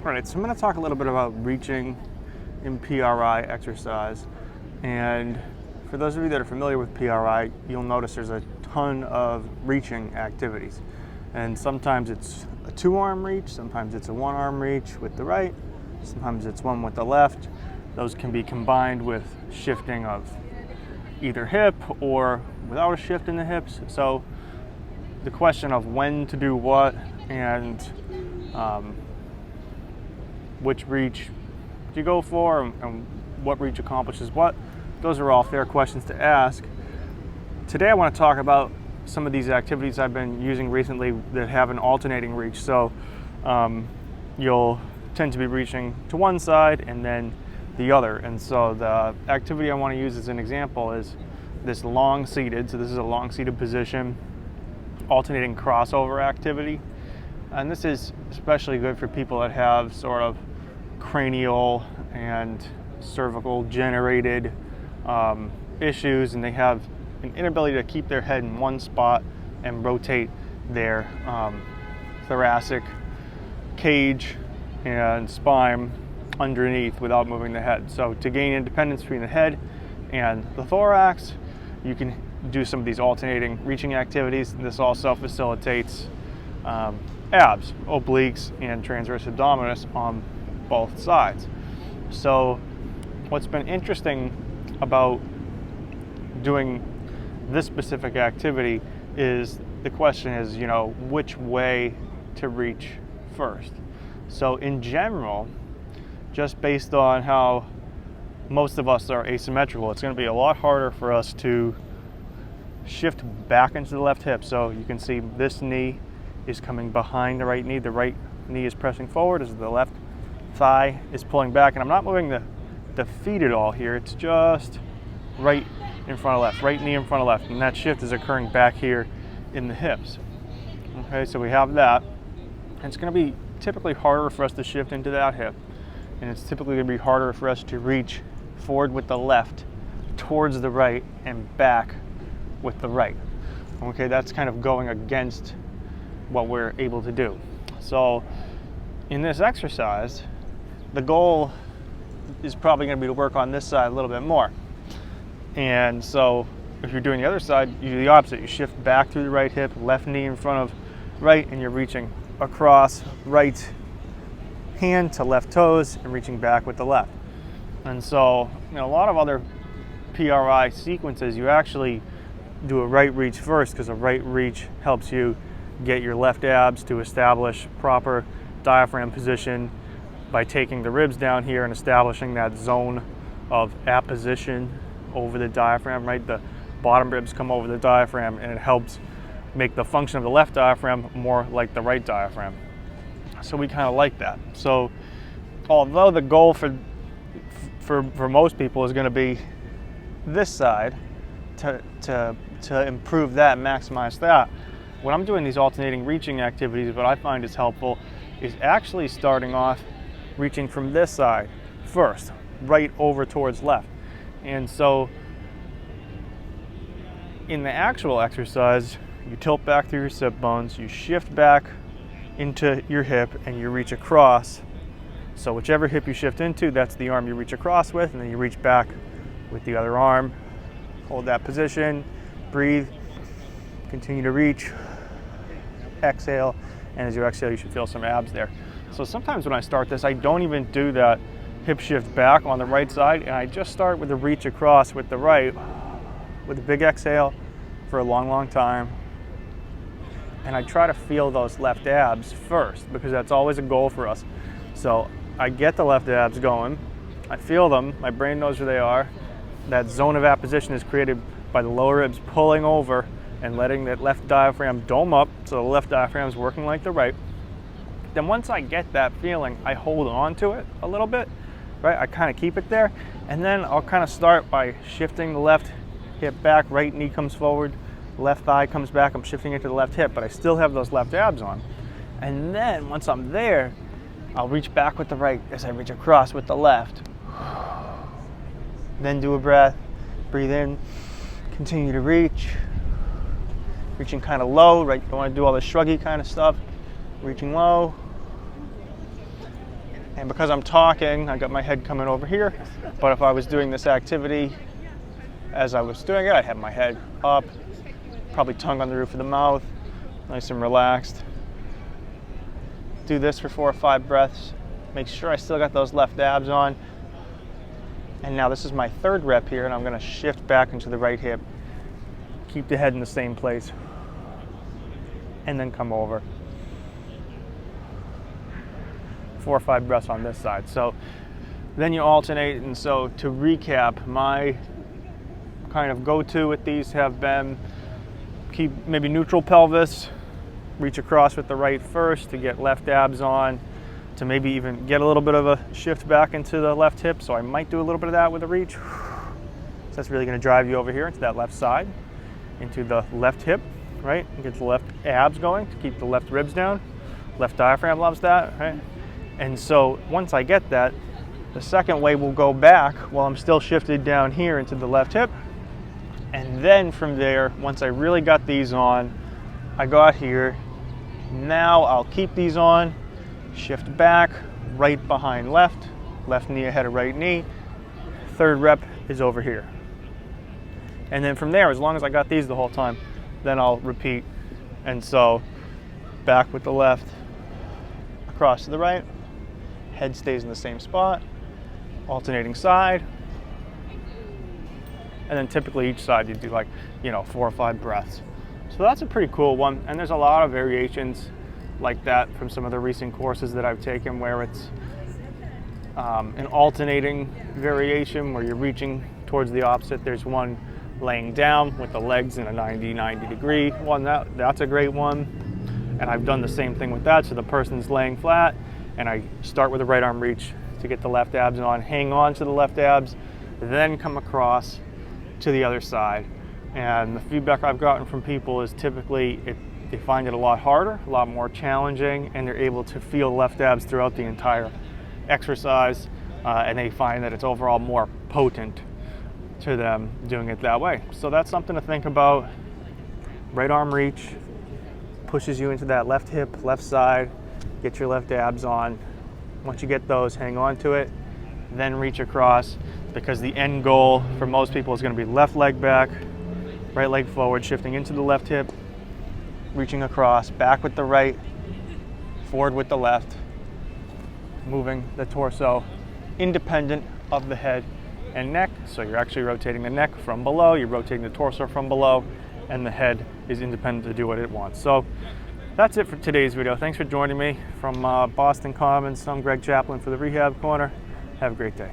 All right, so I'm going to talk a little bit about reaching in PRI exercise. And for those of you that are familiar with PRI, you'll notice there's a ton of reaching activities. And sometimes it's a 2-arm reach, sometimes it's a 1-arm reach with the right, sometimes it's one with the left. Those can be combined with shifting of either hip or without a shift in the hips. So the question of when to do what and which reach do you go for and what reach accomplishes what, those are all fair questions to ask. Today I want to talk about some of these activities I've been using recently that have an alternating reach. So you'll tend to be reaching to one side and then the other. And so the activity I want to use as an example is this long seated. So this is a long seated position, alternating crossover activity. And this is especially good for people that have sort of cranial and cervical generated issues, and they have an inability to keep their head in one spot and rotate their thoracic cage and spine underneath without moving the head. So to gain independence between the head and the thorax, you can do some of these alternating reaching activities. This also facilitates abs, obliques, and transverse abdominis on both sides. So what's been interesting about doing this specific activity is the question is, which way to reach first. So in general, just based on how most of us are asymmetrical, it's going to be a lot harder for us to shift back into the left hip. So you can see this knee is coming behind the right knee. The right knee is pressing forward as the left thigh is pulling back. And I'm not moving the feet at all here. It's just right in front of left, right knee in front of left. And that shift is occurring back here in the hips. Okay, so we have that. And it's going to be typically harder for us to shift into that hip. And it's typically going to be harder for us to reach forward with the left towards the right and back with the right. Okay, that's kind of going against what we're able to do. So in this exercise, the goal is probably going to be to work on this side a little bit more. And so if you're doing the other side, you do the opposite. You shift back through the right hip, left knee in front of right, and you're reaching across right hand to left toes and reaching back with the left. And so a lot of other PRI sequences, you actually do a right reach first, because a right reach helps you get your left abs to establish proper diaphragm position by taking the ribs down here and establishing that zone of apposition over the diaphragm, right? The bottom ribs come over the diaphragm, and it helps make the function of the left diaphragm more like the right diaphragm. So we kind of like that. So although the goal for most people is going to be this side to improve that, maximize that, when I'm doing these alternating reaching activities, what I find is helpful is actually starting off reaching from this side first, right over towards left. And so in the actual exercise, you tilt back through your sit bones, you shift back into your hip, and you reach across. So whichever hip you shift into, that's the arm you reach across with, and then you reach back with the other arm. Hold that position, breathe, continue to reach, exhale, and as you exhale, you should feel some abs there. So sometimes when I start this, I don't even do that hip shift back on the right side, and I just start with a reach across with the right, with a big exhale for a long, long time. And I try to feel those left abs first, because that's always a goal for us. So I get the left abs going, I feel them, my brain knows where they are. That zone of apposition is created by the lower ribs pulling over and letting that left diaphragm dome up, so the left diaphragm is working like the right. Then once I get that feeling, I hold on to it a little bit, right? I kind of keep it there, and then I'll kind of start by shifting the left hip back, right knee comes forward, left thigh comes back, I'm shifting it to the left hip, but I still have those left abs on. And then once I'm there, I'll reach back with the right as I reach across with the left. Then do a breath, breathe in, continue to reach, reaching kind of low, right? You don't want to do all the shruggy kind of stuff, reaching low, And because I'm talking, I got my head coming over here. But if I was doing this activity as I was doing it, I had my head up, probably tongue on the roof of the mouth, nice and relaxed. Do this for 4 or 5 breaths. Make sure I still got those left abs on. And now this is my 3rd rep here, and I'm going to shift back into the right hip. Keep the head in the same place. And then come over. 4 or 5 breaths on this side. So then you alternate. And so to recap, my kind of go-to with these have been keep maybe neutral pelvis, reach across with the right first to get left abs on, to maybe even get a little bit of a shift back into the left hip. So I might do a little bit of that with a reach. So that's really going to drive you over here into that left side, into the left hip, right? And get the left abs going to keep the left ribs down. Left diaphragm loves that, right? And so once I get that, the second way will go back while I'm still shifted down here into the left hip. And then from there, once I really got these on, I got here. Now I'll keep these on, shift back, right behind left, left knee ahead of right knee. 3rd rep is over here. And then from there, as long as I got these the whole time, then I'll repeat. And so back with the left, across to the right, head stays in the same spot, alternating side. And then typically each side you do like, 4 or 5 breaths. So that's a pretty cool one. And there's a lot of variations like that from some of the recent courses that I've taken where it's an alternating variation where you're reaching towards the opposite. There's one laying down with the legs in a 90 degree one. That's a great one. And I've done the same thing with that. So the person's laying flat and I start with the right arm reach to get the left abs on, hang on to the left abs, then come across to the other side. And the feedback I've gotten from people is typically they find it a lot harder, a lot more challenging, and they're able to feel left abs throughout the entire exercise, and they find that it's overall more potent to them doing it that way. So that's something to think about. Right arm reach pushes you into that left hip, left side, get your left abs on. Once you get those, hang on to it, then reach across, because the end goal for most people is going to be left leg back, right leg forward, shifting into the left hip, reaching across, back with the right, forward with the left, moving the torso independent of the head and neck. So you're actually rotating the neck from below, you're rotating the torso from below, and the head is independent to do what it wants. So that's it for today's video. Thanks for joining me from Boston Commons. I'm Greg Chaplin for the Rehab Corner. Have a great day.